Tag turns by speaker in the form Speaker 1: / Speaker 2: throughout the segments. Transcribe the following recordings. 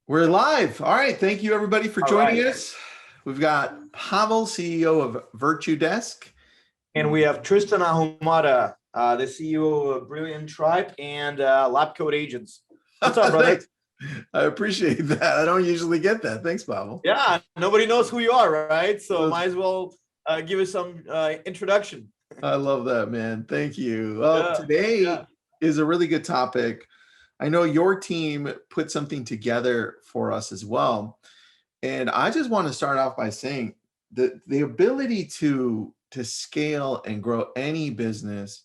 Speaker 1: We're live. All right. Thank you, everybody, for joining us. We've got Pavel, CEO of Virtudesk.
Speaker 2: And we have Tristan Ahumada, the CEO of Brilliant Tribe and Lab Code Agents. What's up, brother?
Speaker 1: I appreciate that. I don't usually get that. Thanks, Pavel.
Speaker 2: Yeah, nobody knows who you are, right? So might as well give us some introduction.
Speaker 1: I love that, man. Thank you. Well, today is a really good topic. I know your team put something together for us as well. And I just want to start off by saying that the ability to scale and grow any business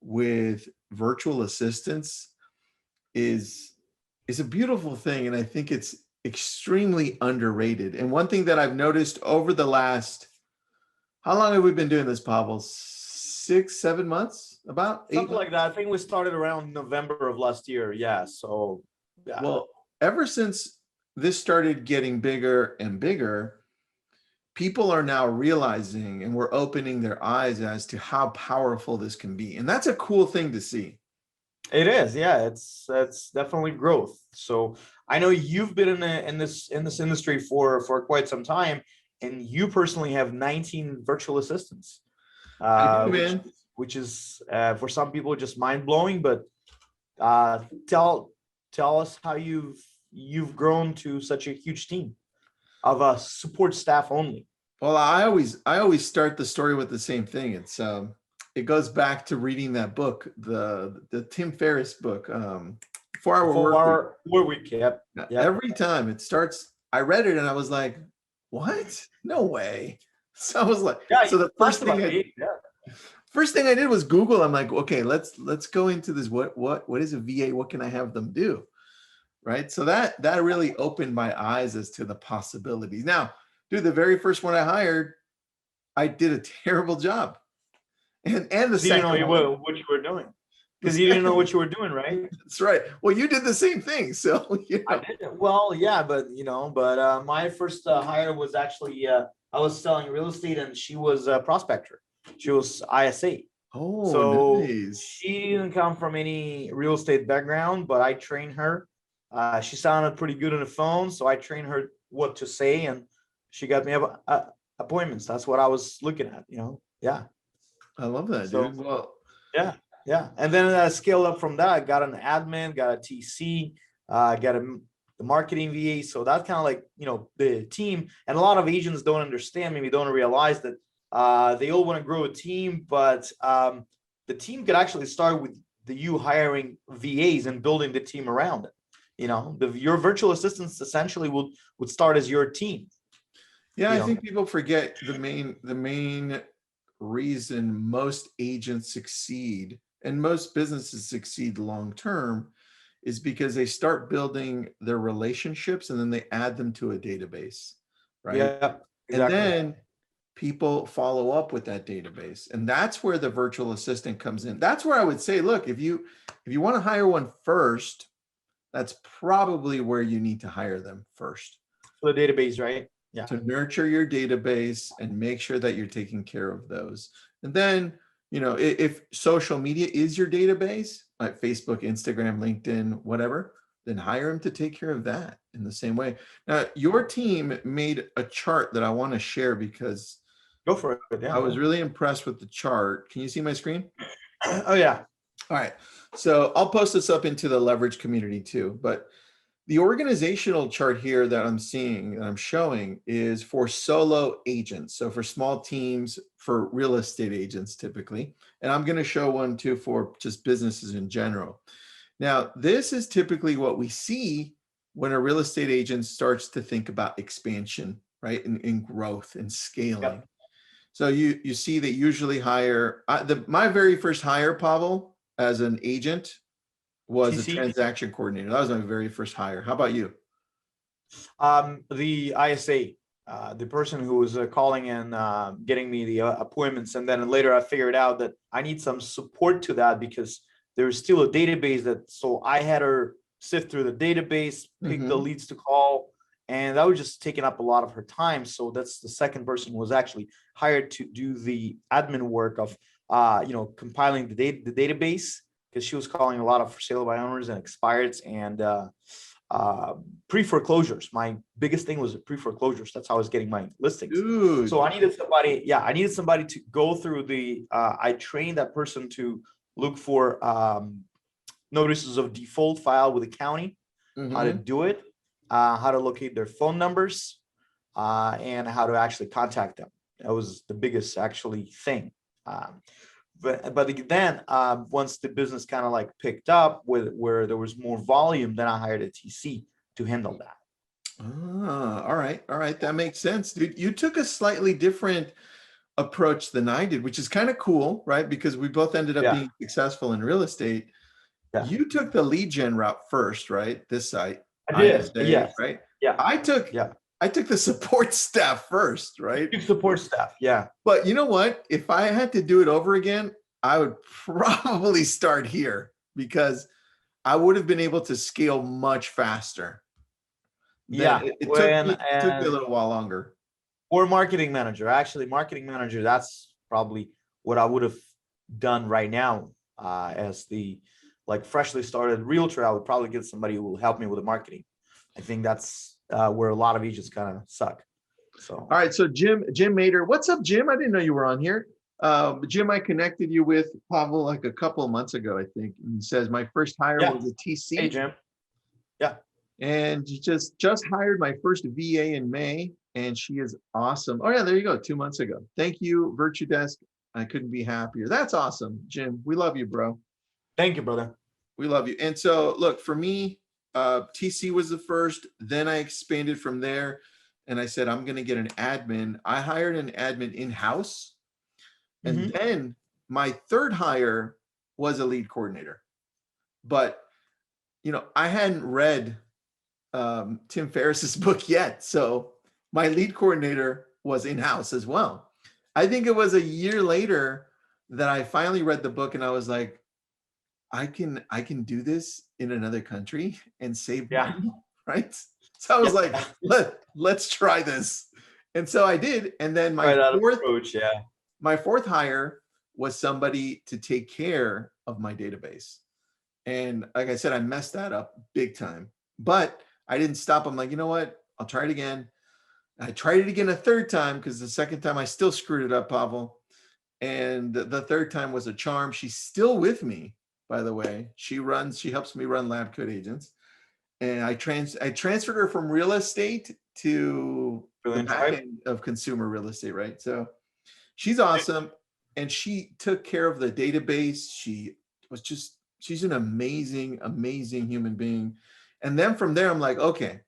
Speaker 1: with virtual assistants is a beautiful thing. And I think it's extremely underrated. And one thing that I've noticed over the last, how long have we been doing this, Pavel? 6, 7 months? About 8
Speaker 2: Something
Speaker 1: months?
Speaker 2: like that. I think we started around November of last year. Yeah. So, yeah.
Speaker 1: Well, ever since this started getting bigger and bigger, people are now realizing and we're opening their eyes as to how powerful this can be. And that's a cool thing to see.
Speaker 2: It is. Yeah. It's definitely growth. So I know you've been in this industry for quite some time, and you personally have 19 virtual assistants.
Speaker 1: I do, man.
Speaker 2: Which is for some people just mind-blowing, but tell us how you've grown to such a huge team of support staff only.
Speaker 1: Well, I always start the story with the same thing. It's it goes back to reading that book, the Tim Ferriss book, 4 Hour
Speaker 2: Work Week. Yep.
Speaker 1: Every time it starts, I read it and I was like, what? No way. So I was like, so the first thing I did was Google. I'm like, okay, let's go into this. What is a VA? What can I have them do? Right. So that really opened my eyes as to the possibilities. Now, dude, the very first one I hired, I did a terrible job. And the second one,
Speaker 2: you didn't know what you were doing. Because you didn't know what you were doing, right?
Speaker 1: That's right. Well, you did the same thing. So,
Speaker 2: I did. Well, yeah, but my first hire was actually I was selling real estate, and she was a prospector. She was ISA.
Speaker 1: Oh,
Speaker 2: so
Speaker 1: nice.
Speaker 2: She didn't come from any real estate background, but I trained her. She sounded pretty good on the phone, so I trained her what to say, and she got me appointments. That's what I was looking at. Yeah.
Speaker 1: I love that, dude. Well,
Speaker 2: yeah. And then I scaled up from that. I got an admin, got a TC, got the marketing VA. So that's kind of like, the team. And a lot of agents don't understand, maybe don't realize that they all want to grow a team, but the team could actually start with you hiring VAs and building the team around it. Your virtual assistants essentially would start as your team.
Speaker 1: Yeah, I think people forget the main reason most agents succeed and most businesses succeed long term is because they start building their relationships and then they add them to a database, right?
Speaker 2: Yeah, exactly.
Speaker 1: And then people follow up with that database, and that's where the virtual assistant comes in. That's where I would say, look, if you want to hire one first, that's probably where you need to hire them first.
Speaker 2: For the database, right? Yeah.
Speaker 1: To nurture your database and make sure that you're taking care of those. And then, if social media is your database, like Facebook, Instagram, LinkedIn, whatever, then hire them to take care of that in the same way. Now, your team made a chart that I want to share because
Speaker 2: go for it. Yeah.
Speaker 1: I was really impressed with the chart. Can you see my screen?
Speaker 2: Oh, yeah.
Speaker 1: All right. So I'll post this up into the leverage community too, but the organizational chart here that I'm showing is for solo agents. So for small teams, for real estate agents typically. And I'm going to show one too for just businesses in general. Now, this is typically what we see when a real estate agent starts to think about expansion, right? In growth and scaling. Yep. So you see they usually hire, my very first hire, Pavel, as an agent was a transaction coordinator. That was my very first hire. How about you?
Speaker 2: The ISA, the person who was calling and getting me the appointments. And then later I figured out that I need some support to that because there's still a database so I had her sift through the database, pick the leads to call, and that was just taking up a lot of her time. So that's the second person who was actually hired to do the admin work of compiling the database, because she was calling a lot of for sale by owners and expireds and pre-foreclosures. My biggest thing was pre-foreclosures. That's how I was getting my listings.
Speaker 1: Dude.
Speaker 2: So I needed somebody to go through I trained that person to look for notices of default filed with the county, how to do it, how to locate their phone numbers, and how to actually contact them. That was the biggest actually thing. But then once the business kind of like picked up where there was more volume, then I hired a TC to handle that.
Speaker 1: All right. That makes sense, dude. You took a slightly different approach than I did, which is kind of cool, right? Because we both ended up being successful in real estate.
Speaker 2: Yeah.
Speaker 1: You took the lead gen route first, right? This site.
Speaker 2: I did.
Speaker 1: Yes. Right.
Speaker 2: Yeah.
Speaker 1: I took the support staff first, right?
Speaker 2: Support staff. Yeah.
Speaker 1: But you know what? If I had to do it over again, I would probably start here because I would have been able to scale much faster.
Speaker 2: Yeah.
Speaker 1: It took me a little while longer.
Speaker 2: Or marketing manager. Actually, marketing manager, that's probably what I would have done right now as the freshly started realtor. I would probably get somebody who will help me with the marketing. I think that's where a lot of agents kind of suck. So
Speaker 1: all right, so Jim Mater, what's up, Jim? I didn't know you were on here. Jim, I connected you with Pavel like a couple of months ago, I think. And he says my first hire was a TC.
Speaker 2: Hey, Jim. Yeah.
Speaker 1: And just hired my first VA in May, and she is awesome. Oh yeah, there you go, 2 months ago. Thank you, Virtudesk. I couldn't be happier. That's awesome, Jim. We love you, bro.
Speaker 2: Thank you, brother.
Speaker 1: We love you. And so look, for me, TC was the first, then I expanded from there. And I said, I'm going to get an admin. I hired an admin in-house. And then my third hire was a lead coordinator. But, I hadn't read Tim Ferriss's book yet. So my lead coordinator was in-house as well. I think it was a year later that I finally read the book and I was like, I can do this in another country and save money, right? So I was like, let's try this. And so I did. And then my fourth hire was somebody to take care of my database. And like I said, I messed that up big time, but I didn't stop. I'm like, you know what? I'll try it again. I tried it again a third time because the second time I still screwed it up, Pavel. And the third time was a charm. She's still with me, by the way. She helps me run Lab Code Agents. And I transferred her from real estate to the back end of consumer real estate, right? So she's awesome. And she took care of the database. She's an amazing, amazing human being. And then from there, I'm like, okay,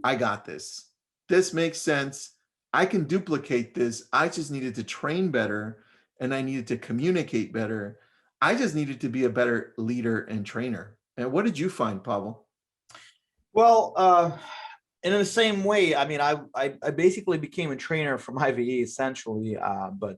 Speaker 1: I got this. This makes sense. I can duplicate this. I just needed to train better and I needed to communicate better. I just needed to be a better leader and trainer. And what did you find, Pavel?
Speaker 2: Well, in the same way, I mean, I basically became a trainer from IVE essentially, but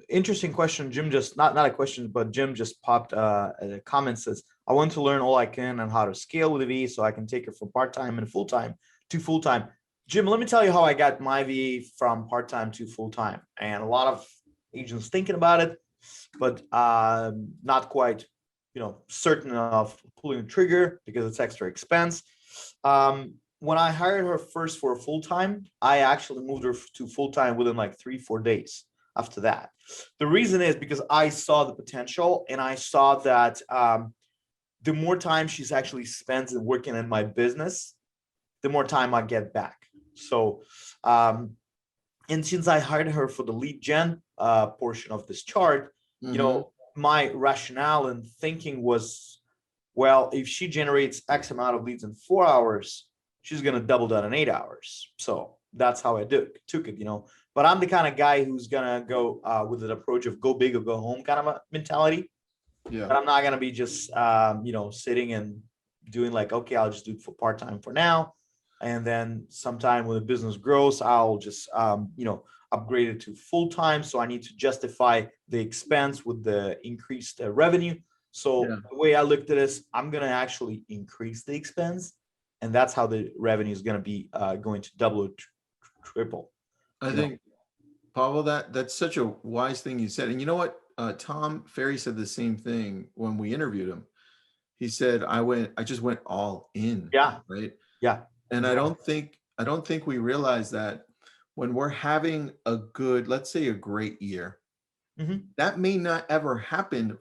Speaker 2: interesting question. Jim just not a question, but Jim just popped a comment, says, I want to learn all I can on how to scale with a VE so I can take it from part-time and full-time to full-time. Jim, let me tell you how I got my VE from part-time to full-time. And a lot of agents thinking about it, but not quite, certain of pulling the trigger because it's extra expense. When I hired her first for full-time, I actually moved her to full-time within like 3-4 days after that. The reason is because I saw the potential and I saw that the more time she's actually spends working in my business, the more time I get back. So, and since I hired her for the lead gen portion of this chart, my rationale and thinking was, well, if she generates X amount of leads in 4 hours, she's going to double that in 8 hours. So that's how I took it, but I'm the kind of guy who's going to go with an approach of go big or go home kind of a mentality. Yeah. But I'm not going to be just, sitting and doing like, okay, I'll just do it for part-time for now. And then sometime when the business grows, I'll just, upgrade it to full-time. So I need to justify the expense with the increased revenue. So the way I looked at this, I'm going to actually increase the expense. And that's how the revenue is going to be going to double or triple.
Speaker 1: I think Pavel, that's such a wise thing you said. And you know what? Tom Ferry said the same thing when we interviewed him. He said, I just went all in,
Speaker 2: Yeah,
Speaker 1: right?
Speaker 2: yeah,
Speaker 1: And
Speaker 2: exactly.
Speaker 1: I don't think we realize that when we're having a good, let's say a great year,
Speaker 2: Mhm.
Speaker 1: that may not ever happen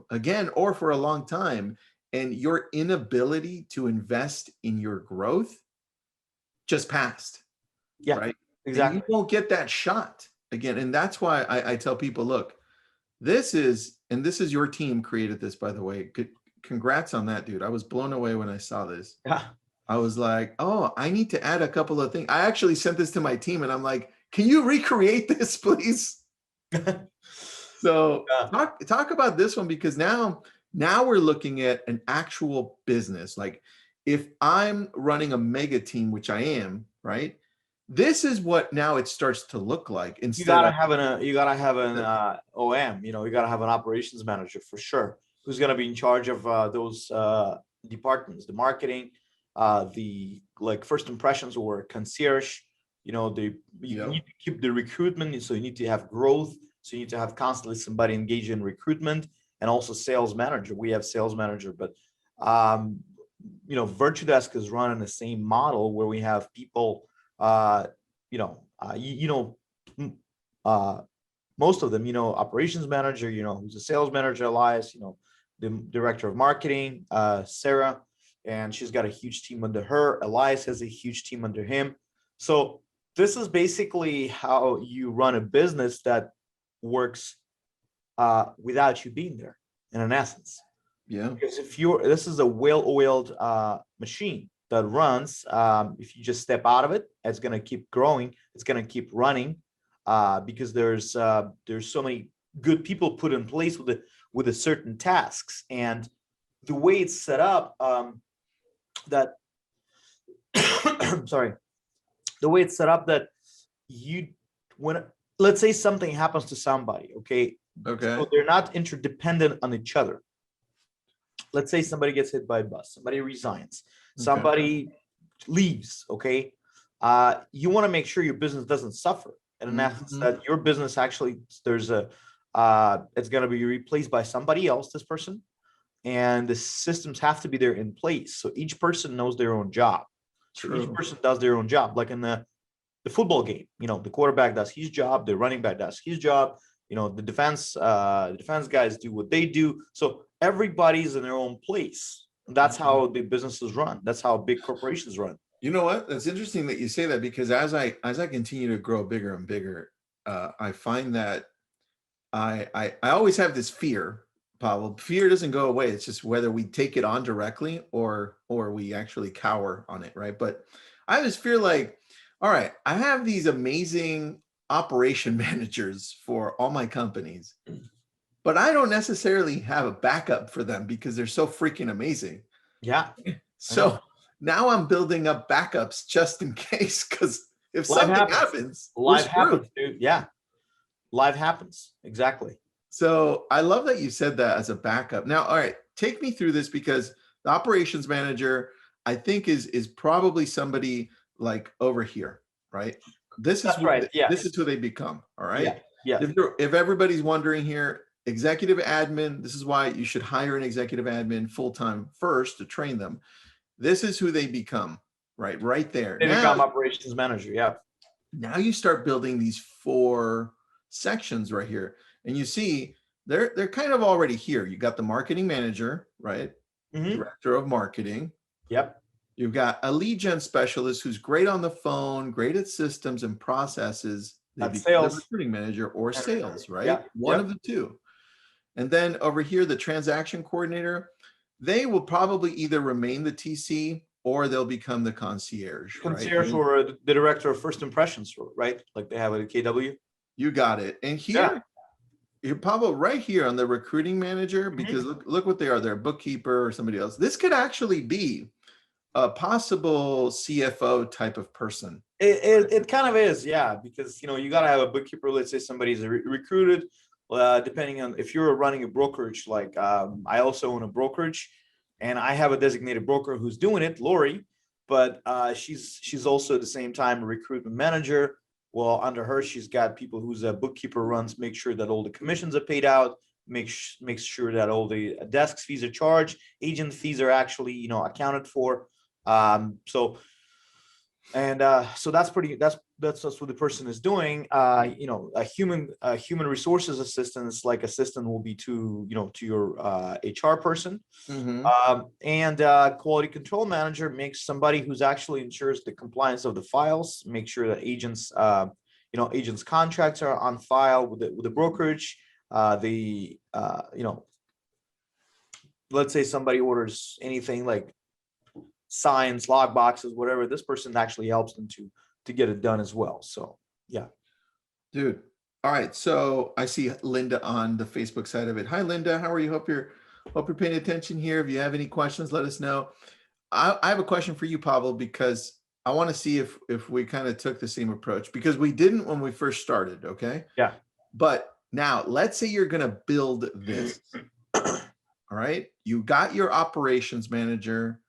Speaker 1: again or for a long time. And your inability to invest in your growth just passed,
Speaker 2: Yeah,
Speaker 1: right? And you
Speaker 2: exactly.
Speaker 1: won't get that shot again. And that's why I tell people, look, this is your team created this, by the way. Good, congrats on that, dude. I was blown away when I saw this.
Speaker 2: Yeah.
Speaker 1: I was like, oh, I need to add a couple of things. I actually sent this to my team and I'm like, can you recreate this, please? So
Speaker 2: Yeah.
Speaker 1: talk about this one because now we're looking at an actual business. Like if I'm running a mega team, which I am, right? This is what now it starts to look like
Speaker 2: You
Speaker 1: instead
Speaker 2: gotta
Speaker 1: of
Speaker 2: have an OM, you gotta have an operations manager for sure, who's gonna be in charge of those departments, the marketing, the like first impressions or concierge, you
Speaker 1: yep.
Speaker 2: need to keep the recruitment, so you need to have growth, so you need to have constantly somebody engaged in recruitment, and also sales manager. We have sales manager, but um, Virtudesk is running the same model where we have people, uh, m- uh, most of them, operations manager, who's a sales manager, Elias, the director of marketing, Sarah, and she's got a huge team under her. Elias has a huge team under him. So this is basically how you run a business that works without you being there, in an essence.
Speaker 1: Yeah.
Speaker 2: Because this is a well-oiled machine that runs. If you just step out of it, it's going to keep growing. It's going to keep running because there's so many good people put in place with the certain tasks, and the way it's set up, that sorry, the way it's set up that you when let's say something happens to somebody, okay, so
Speaker 1: Okay.
Speaker 2: they're not interdependent on each other. Let's say somebody gets hit by a bus, somebody resigns,
Speaker 1: Okay.
Speaker 2: somebody leaves, okay, you want to make sure your business doesn't suffer, and in essence
Speaker 1: Mhm.
Speaker 2: that your business actually, it's going to be replaced by somebody else, this person, and the systems have to be there in place, so each person knows their own job, so each
Speaker 1: True.
Speaker 2: person does their own job, like in the football game, the quarterback does his job, the running back does his job, the defense guys do what they do. So everybody's in their own place. That's
Speaker 1: Mhm.
Speaker 2: how the businesses run. That's how big corporations run.
Speaker 1: You know what? That's interesting that you say that because as I continue to grow bigger and bigger, I find that I always have this fear, Pavel. Fear doesn't go away. It's just whether we take it on directly or we actually cower on it, right? But I have this fear like, all right, I have these amazing operation managers for all my companies, but I don't necessarily have a backup for them because they're so freaking amazing.
Speaker 2: Yeah, I know.
Speaker 1: So now I'm building up backups just in case, because if
Speaker 2: Life
Speaker 1: something
Speaker 2: happens.
Speaker 1: happens, we're
Speaker 2: Life
Speaker 1: screwed.
Speaker 2: happens, dude. Yeah, life happens. Exactly.
Speaker 1: So I love that you said that as a backup. Now, all right, take me through this because the operations manager, I think, is probably somebody like over here, right?
Speaker 2: That's right.
Speaker 1: This is
Speaker 2: Yes.
Speaker 1: who they become. All
Speaker 2: Yeah.
Speaker 1: right.
Speaker 2: Yes.
Speaker 1: If everybody's wondering here, executive admin, this is why you should hire an executive admin full time first to train them. This is who they become, right? Right there.
Speaker 2: They become operations manager. Yeah.
Speaker 1: Now you start building these four sections right here, and you see they're kind of already here. You got the marketing manager, right?
Speaker 2: Hmm.
Speaker 1: Director of marketing.
Speaker 2: Yep.
Speaker 1: You've got a lead gen specialist who's great on the phone, great at systems and processes. They
Speaker 2: That's
Speaker 1: become the
Speaker 2: sales.
Speaker 1: recruiting manager or sales, right?
Speaker 2: Yeah.
Speaker 1: One of
Speaker 2: Yep.
Speaker 1: the two. And then over here, the transaction coordinator, they will probably either remain the TC or they'll become the concierge, right?
Speaker 2: Concierge or the director of first impressions, right? Like they have at KW.
Speaker 1: You got it. And
Speaker 2: Yeah.
Speaker 1: here, you Pablo, right here on the recruiting manager, because
Speaker 2: Mhm.
Speaker 1: look what they are. They're a bookkeeper or somebody else. This could actually be a possible CFO type of person.
Speaker 2: It kind of is, yeah, because you got to have a bookkeeper. Let's say somebody's recruited, depending on if you're running a brokerage. Like I also own a brokerage, and I have a designated broker who's doing it, Lori. But she's also at the same time a recruitment manager. Well, under her, she's got people who's a bookkeeper runs, make sure that all the commissions are paid out, makes sure that all the desk fees are charged, agent fees are actually, accounted for. So that's what the person is doing. A human resources assistant is like assistant will be to your HR person. And quality control manager makes somebody who's actually ensures the compliance of the files, make sure that agents contracts are on file with the brokerage. Let's say somebody orders anything like signs, log boxes, whatever, this person actually helps them to get it done as well. So yeah.
Speaker 1: Dude. All right. So I see Linda on the Facebook side of it. Hi, Linda. How are you? Hope you're paying attention here. If you have any questions, let us know. I have a question for you, Pavel, because I want to see if we kind of took the same approach, because we didn't when we first started. Okay.
Speaker 2: Yeah.
Speaker 1: But now let's say you're going to build this. All right. You got your operations manager.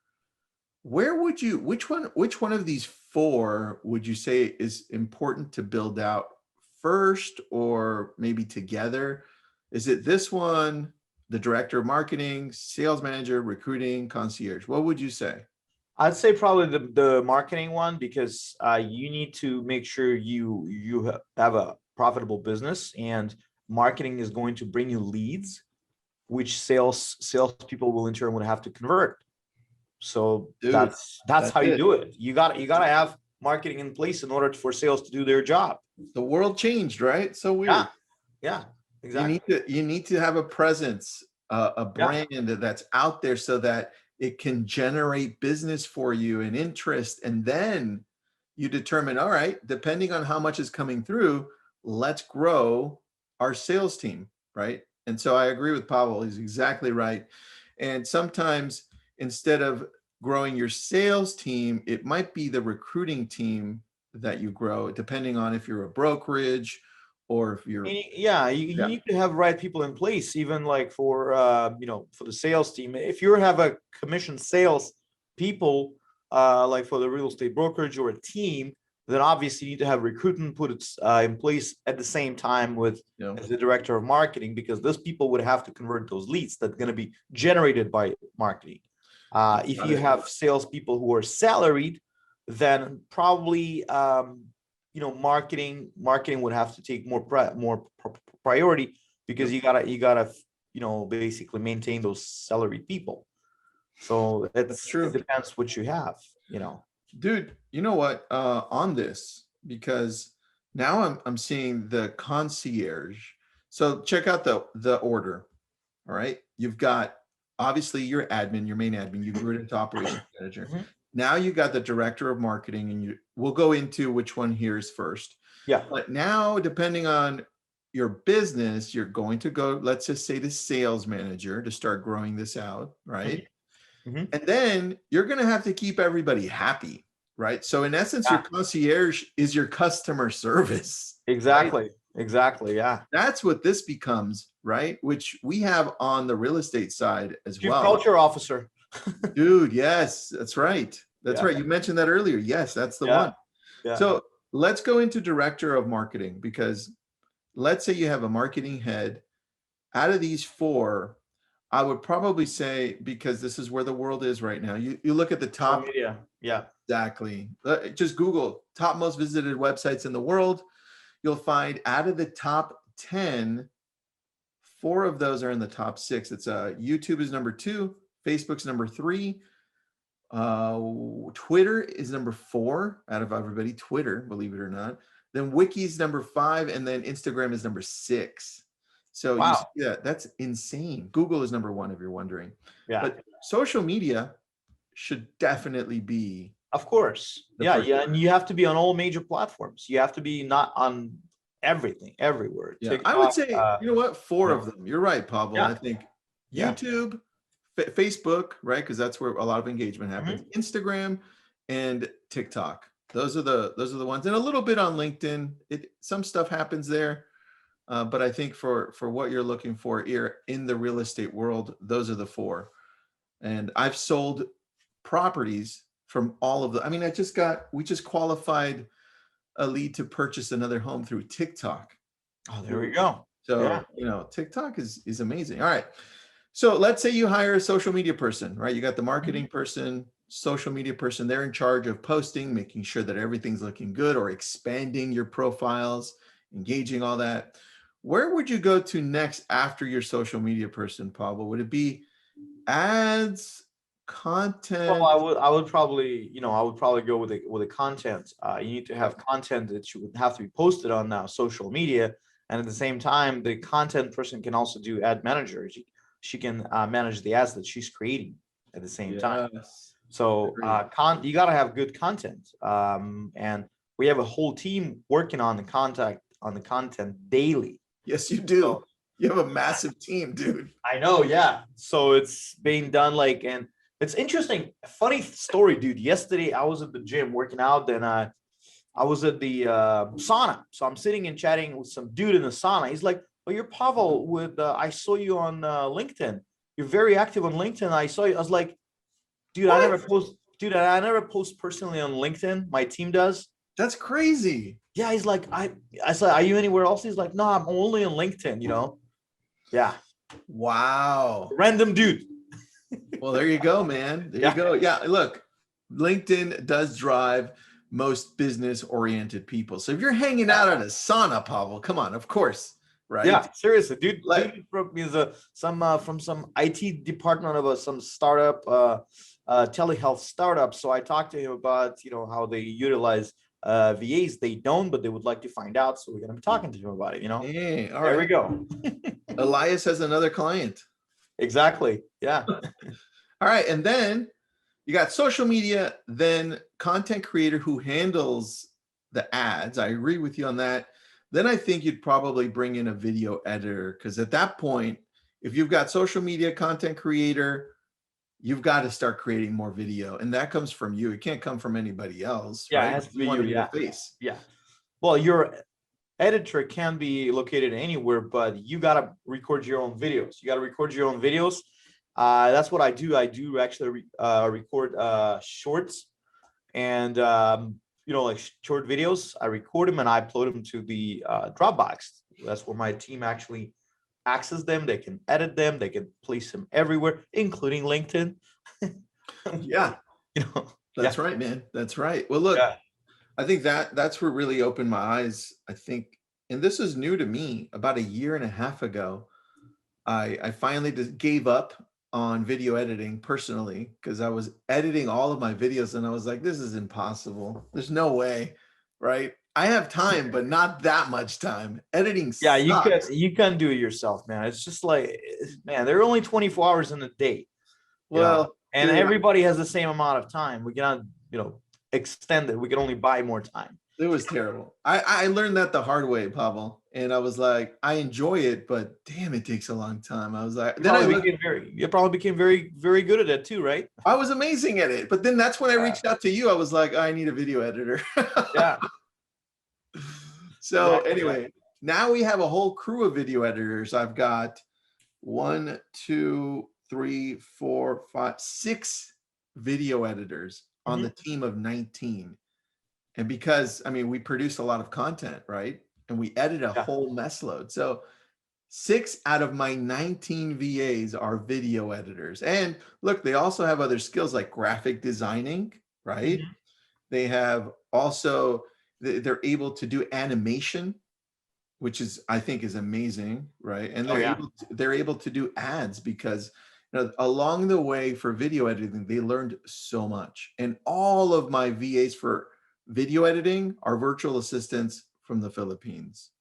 Speaker 1: Which one of these four would you say is important to build out first, or maybe together? Is it this one, the director of marketing, sales manager, recruiting, concierge? What would you say?
Speaker 2: I'd say probably the marketing one, because you need to make sure you have a profitable business, and marketing is going to bring you leads, which salespeople will in turn would have to convert. So
Speaker 1: Dude,
Speaker 2: that's how you do it. You got to have marketing in place in order for sales to do their job.
Speaker 1: The world changed, right? So weird.
Speaker 2: Yeah, exactly.
Speaker 1: You need to have a presence, a brand that's out there so that it can generate business for you and interest. And then you determine, all right, depending on how much is coming through, let's grow our sales team, right? And so I agree with Pavel. He's exactly right. And sometimes instead of growing your sales team, it might be the recruiting team that you grow, depending on if you're a brokerage or if you're.
Speaker 2: You need to have right people in place, even like for for the sales team. If you have a commission sales people, like for the real estate brokerage or a team, then obviously you need to have recruitment put it in place at the same time with as the director of marketing, because those people would have to convert those leads that are going to be generated by marketing. If you have salespeople who are salaried, then probably marketing would have to take more priority, because you gotta basically maintain those salaried people. So
Speaker 1: That's true.
Speaker 2: It depends what you have.
Speaker 1: Dude, you know what? On this, because now I'm seeing the concierge. So check out the order. All right, you've got obviously your admin, your main admin. You grew it into operations manager. Now you got the director of marketing, and we'll go into which one here is first.
Speaker 2: Yeah.
Speaker 1: But now, depending on your business, you're going to go, let's just say, the sales manager to start growing this out, right? And then you're going to have to keep everybody happy, right? So in essence, your concierge is your customer service.
Speaker 2: Exactly.
Speaker 1: Right?
Speaker 2: Exactly. Yeah.
Speaker 1: That's what this becomes, right? Which we have on the real estate side as
Speaker 2: Chief
Speaker 1: well.
Speaker 2: culture officer.
Speaker 1: Dude, yes, that's right. That's right. You mentioned that earlier. Yes, that's the one.
Speaker 2: Yeah.
Speaker 1: So let's go into director of marketing, because let's say you have a marketing head. Out of these four, I would probably say, because this is where the world is right now, you look at the top.
Speaker 2: Yeah.
Speaker 1: Exactly. Just Google top most visited websites in the world. You'll find out of the top 10, 4 of those are in the top 6. It's YouTube is number 2, Facebook's number 3, Twitter is number 4 out of everybody. Twitter, believe it or not. Then Wiki's number 5, and then Instagram is number 6. So you see that, that's insane. Google is number 1, if you're wondering.
Speaker 2: Yeah.
Speaker 1: But social media should definitely be.
Speaker 2: Of course. Yeah. And you have to be on all major platforms. You have to be not on everything, everywhere.
Speaker 1: Yeah.
Speaker 2: TikTok,
Speaker 1: I would say, you know what? 4 of them. You're right, Pavel.
Speaker 2: Yeah.
Speaker 1: I think YouTube, Facebook, right? Because that's where a lot of engagement happens. Instagram and TikTok. Those are the ones, and a little bit on LinkedIn. Some stuff happens there, but I think for what you're looking for here in the real estate world, those are the 4. And I've sold properties from all of the. I mean, we just qualified a lead to purchase another home through TikTok.
Speaker 2: Oh, there we go. Yeah.
Speaker 1: So, TikTok is amazing. All right. So let's say you hire a social media person, right? You got the marketing person, social media person. They're in charge of posting, making sure that everything's looking good, or expanding your profiles, engaging all that. Where would you go to next after your social media person, Pablo? Would it be ads,
Speaker 2: Well,
Speaker 1: content?
Speaker 2: I would probably, I would probably go with the content. You need to have content that you would have to be posted on now social media, and at the same time, the content person can also do ad manager. She can manage the ads that she's creating at the same time.
Speaker 1: Yes.
Speaker 2: So you got to have good content, and we have a whole team working on the content daily.
Speaker 1: Yes, you do.
Speaker 2: So,
Speaker 1: You have a massive team, dude.
Speaker 2: I know, yeah. So it's being done and it's interesting. Funny story, dude. Yesterday I was at the gym working out, then I was at the sauna. So I'm sitting and chatting with some dude in the sauna. He's like, "Oh, you're Pavel with I saw you on LinkedIn. You're very active on LinkedIn. I saw you." I was like, "Dude,
Speaker 1: What?
Speaker 2: I never post personally on LinkedIn. My team does."
Speaker 1: That's crazy.
Speaker 2: Yeah, he's like, I said, "Are you anywhere else?" He's like, "No, I'm only on LinkedIn." Yeah.
Speaker 1: Wow.
Speaker 2: Random dude.
Speaker 1: Well, there you go, man. There you go. Yeah, look, LinkedIn does drive most business-oriented people. So if you're hanging out at a sauna, Pavel, come on, of course, right?
Speaker 2: Yeah, seriously, dude.
Speaker 1: Like-
Speaker 2: Dude from some IT department of some startup, telehealth startup. So I talked to him about how they utilize VAs. They don't, but they would like to find out. So we're gonna be talking to him about it.
Speaker 1: Hey, all
Speaker 2: There we
Speaker 1: right.
Speaker 2: go.
Speaker 1: Elias has another client.
Speaker 2: Exactly. Yeah.
Speaker 1: All right, and then you got social media, then content creator who handles the ads. I agree with you on that. Then I think you'd probably bring in a video editor, because at that point, if you've got social media content creator, you've got to start creating more video, and that comes from you. It can't come from anybody else,
Speaker 2: Yeah,
Speaker 1: right?
Speaker 2: it has to be
Speaker 1: want
Speaker 2: you.
Speaker 1: to be
Speaker 2: Yeah.
Speaker 1: the face.
Speaker 2: Yeah. Well, your editor can be located anywhere, but you got to record your own videos. You got to record your own videos. That's what I do. I do actually record shorts and like short videos. I record them and I upload them to the Dropbox. That's where my team actually access them. They can edit them. They can place them everywhere, including LinkedIn.
Speaker 1: Yeah, that's right, man. That's right. Well, look, I think that's what really opened my eyes. I think, and this is new to me. About a year and a half ago, I finally just gave up on video editing personally, because I was editing all of my videos and I was like, this is impossible. There's no way, right? I have time, but not that much time. Editing
Speaker 2: Yeah,
Speaker 1: sucks.
Speaker 2: you can do it yourself, man. It's just like, man, there are only 24 hours in a day.
Speaker 1: Well,
Speaker 2: and
Speaker 1: dude,
Speaker 2: everybody has the same amount of time. We cannot, extend it. We can only buy more time.
Speaker 1: it was terrible. I learned that the hard way, Pavel. And I was like, I enjoy it, but damn, it takes a long time. I was like,
Speaker 2: You probably became very, very good at it too, right?
Speaker 1: I was amazing at it. But then that's when I reached out to you. I was like, I need a video editor.
Speaker 2: Yeah.
Speaker 1: So
Speaker 2: Exactly.
Speaker 1: anyway, now we have a whole crew of video editors. I've got 1, 2, 3, 4, 5, 6 video editors on the team of 19. And because, we produce a lot of content, right? And we edit a whole mess load. So 6 out of my 19 VAs are video editors. And look, they also have other skills like graphic designing, right? They have also, they're able to do animation, which I think is amazing, right? And they're able to do ads, because along the way for video editing, they learned so much. And all of my VAs for video editing are virtual assistants from the Philippines.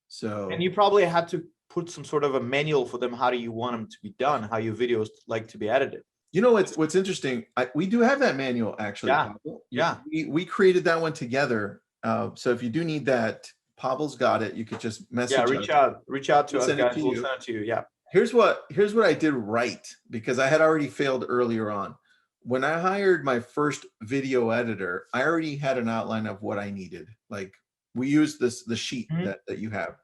Speaker 1: So,
Speaker 2: and you probably had to put some sort of a manual for them. How do you want them to be done? How your videos like to be edited?
Speaker 1: what's interesting, we do have that manual actually.
Speaker 2: Yeah.
Speaker 1: We created that one together. So if you do need that, Pavel's got it. You could just message us.
Speaker 2: Reach out to us, guys. We'll send it to you. Yeah.
Speaker 1: Here's what I did right, because I had already failed earlier on. When I hired my first video editor, I already had an outline of what I needed. Like, we used the sheet that you have.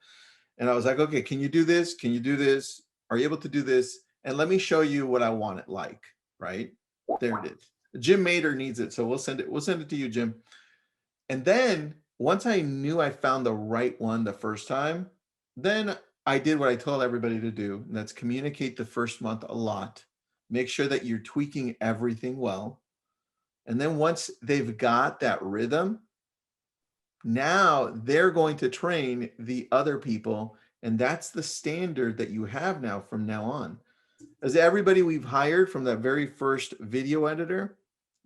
Speaker 1: And I was like, okay, can you do this? Can you do this? Are you able to do this? And let me show you what I want it like, right? There it is. Jim Mater needs it. So we'll send it to you, Jim. And then once I knew I found the right one the first time, then I did what I told everybody to do, and that's communicate the first month a lot. Make sure that you're tweaking everything well. And then once they've got that rhythm, now they're going to train the other people. And that's the standard that you have now from now on. As everybody we've hired from that very first video editor,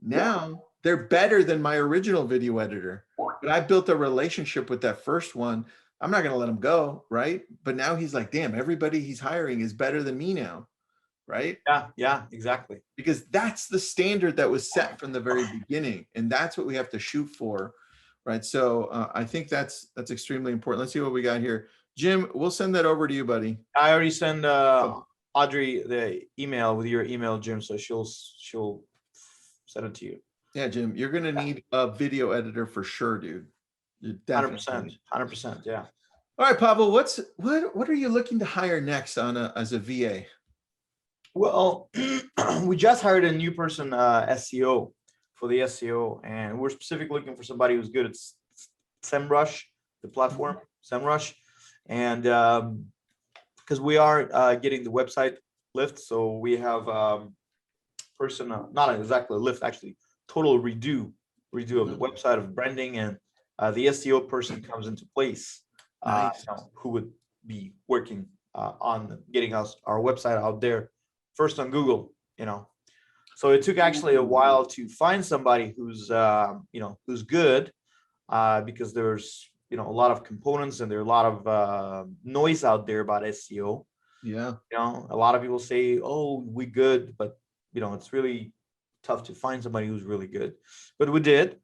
Speaker 1: now they're better than my original video editor. But I built a relationship with that first one. I'm not going to let him go, right? But now he's like, damn, everybody he's hiring is better than me now, right?
Speaker 2: Yeah, exactly.
Speaker 1: Because that's the standard that was set from the very beginning, and that's what we have to shoot for, right? So I think that's extremely important. Let's see what we got here. Jim, we'll send that over to you, buddy.
Speaker 2: I already sent Audrey the email with your email, Jim, so she'll send it to you.
Speaker 1: Yeah, Jim, you're gonna need a video editor for sure, dude. You're definitely
Speaker 2: 100%, yeah.
Speaker 1: All right, Pavel, what are you looking to hire next on as a VA?
Speaker 2: Well, we just hired a new person, SEO, for the SEO, and we're specifically looking for somebody who's good at SEMrush, the platform, SEMrush, and because we are getting the website lift, so we have person, not exactly a lift, actually total redo of the website, of branding, and the SEO person comes into place,
Speaker 1: Nice.
Speaker 2: who would be working on getting our website out there first on Google, So it took actually a while to find somebody who's who's good, because there's a lot of components and there are a lot of noise out there about SEO.
Speaker 1: Yeah.
Speaker 2: A lot of people say, oh, we good, but it's really tough to find somebody who's really good. But we did.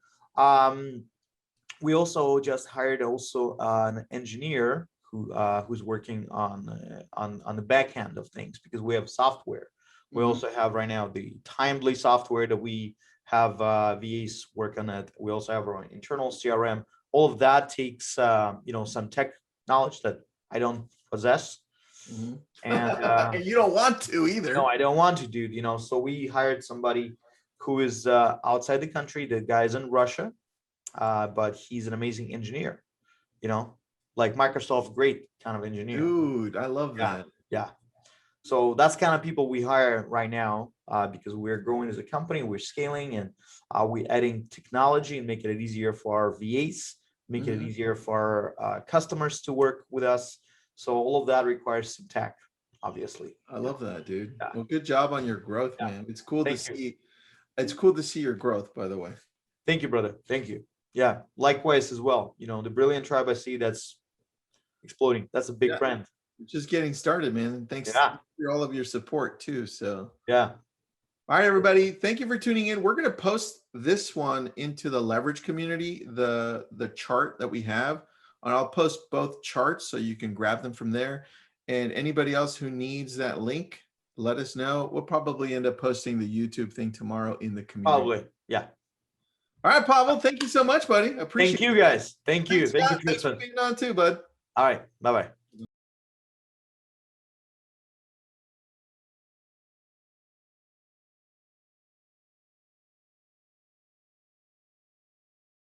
Speaker 2: We also just hired an engineer who's working on the back end of things, because we have software. We also have right now the Timely software that we have VAs work on it. We also have our own internal CRM. All of that takes some tech knowledge that I don't possess. And
Speaker 1: you don't want to either.
Speaker 2: No, I don't want to, dude. So we hired somebody who is outside the country. The guy's in Russia, but he's an amazing engineer. Like Microsoft, great kind of engineer.
Speaker 1: Dude, I love that.
Speaker 2: Yeah. So that's kind of people we hire right now, because we're growing as a company, we're scaling, and we're adding technology and making it easier for our VAs, making it easier for our customers to work with us. So all of that requires some tech, obviously.
Speaker 1: I love that, dude. Yeah. Well, good job on your growth, man. It's cool to see. It's cool to see your growth, by the way.
Speaker 2: Thank you, brother. Thank you. Yeah, likewise as well. The Brilliant Tribe, I see that's exploding. That's a big brand.
Speaker 1: Just getting started, man. Thanks for all of your support too. So
Speaker 2: yeah.
Speaker 1: All right, everybody. Thank you for tuning in. We're going to post this one into the leverage community, the chart that we have, and I'll post both charts so you can grab them from there. And anybody else who needs that link, let us know. We'll probably end up posting the YouTube thing tomorrow in the community.
Speaker 2: Probably, yeah.
Speaker 1: All right, Pavel. Thank you so much, buddy. Appreciate it.
Speaker 2: Thank you, guys. Thank you.
Speaker 1: Thanks for being on too, bud.
Speaker 2: All right. Bye-bye.